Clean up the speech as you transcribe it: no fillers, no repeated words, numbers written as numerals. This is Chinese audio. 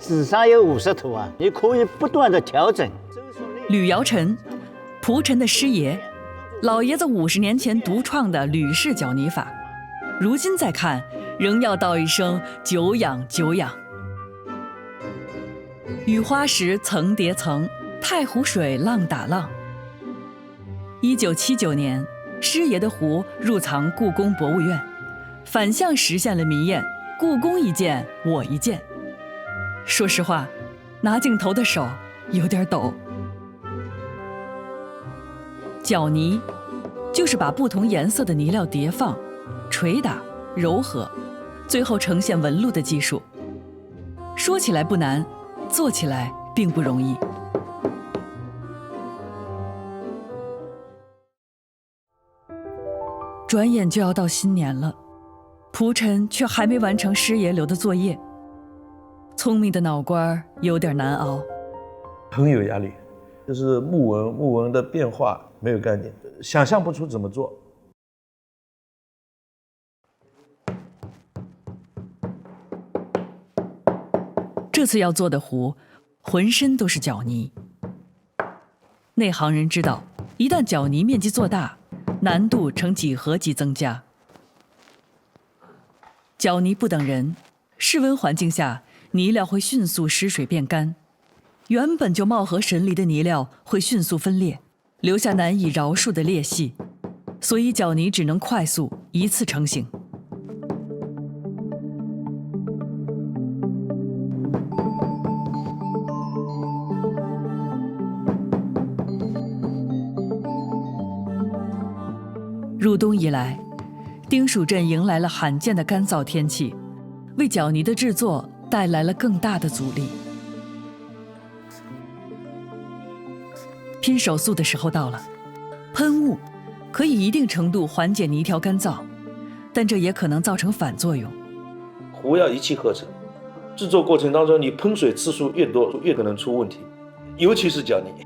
至少有50头啊，你可以不断的调整。吕尧臣，蒲城的师爷，老爷子50年前独创的吕氏搅泥法，如今再看，仍要道一声久仰久仰。雨花石层叠层，太湖水浪打浪。1979年，师爷的壶入藏故宫博物院，反向实现了民谚“故宫一件，我一件”。说实话，拿镜头的手有点抖。搅泥就是把不同颜色的泥料叠放、捶打、揉合，最后呈现纹路的技术。说起来不难，做起来并不容易。转眼就要到新年了，蒲晨却还没完成师爷留的作业，聪明的脑瓜有点难熬，很有压力。就是木纹的变化没有概念，想象不出怎么做。这次要做的壶，浑身都是搅泥。内行人知道，一旦搅泥面积做大，难度呈几何级增加。搅泥不等人，室温环境下，泥料会迅速失水变干，原本就貌合神离的泥料会迅速分裂，留下难以饶恕的裂隙，所以搅泥只能快速一次成型。入冬以来，丁蜀镇迎来了罕见的干燥天气，为搅泥的制作带来了更大的阻力。拼手速的时候到了，喷雾可以一定程度缓解泥条干燥，但这也可能造成反作用。壶要一气呵成，制作过程当中你喷水次数越多，越可能出问题，尤其是搅泥。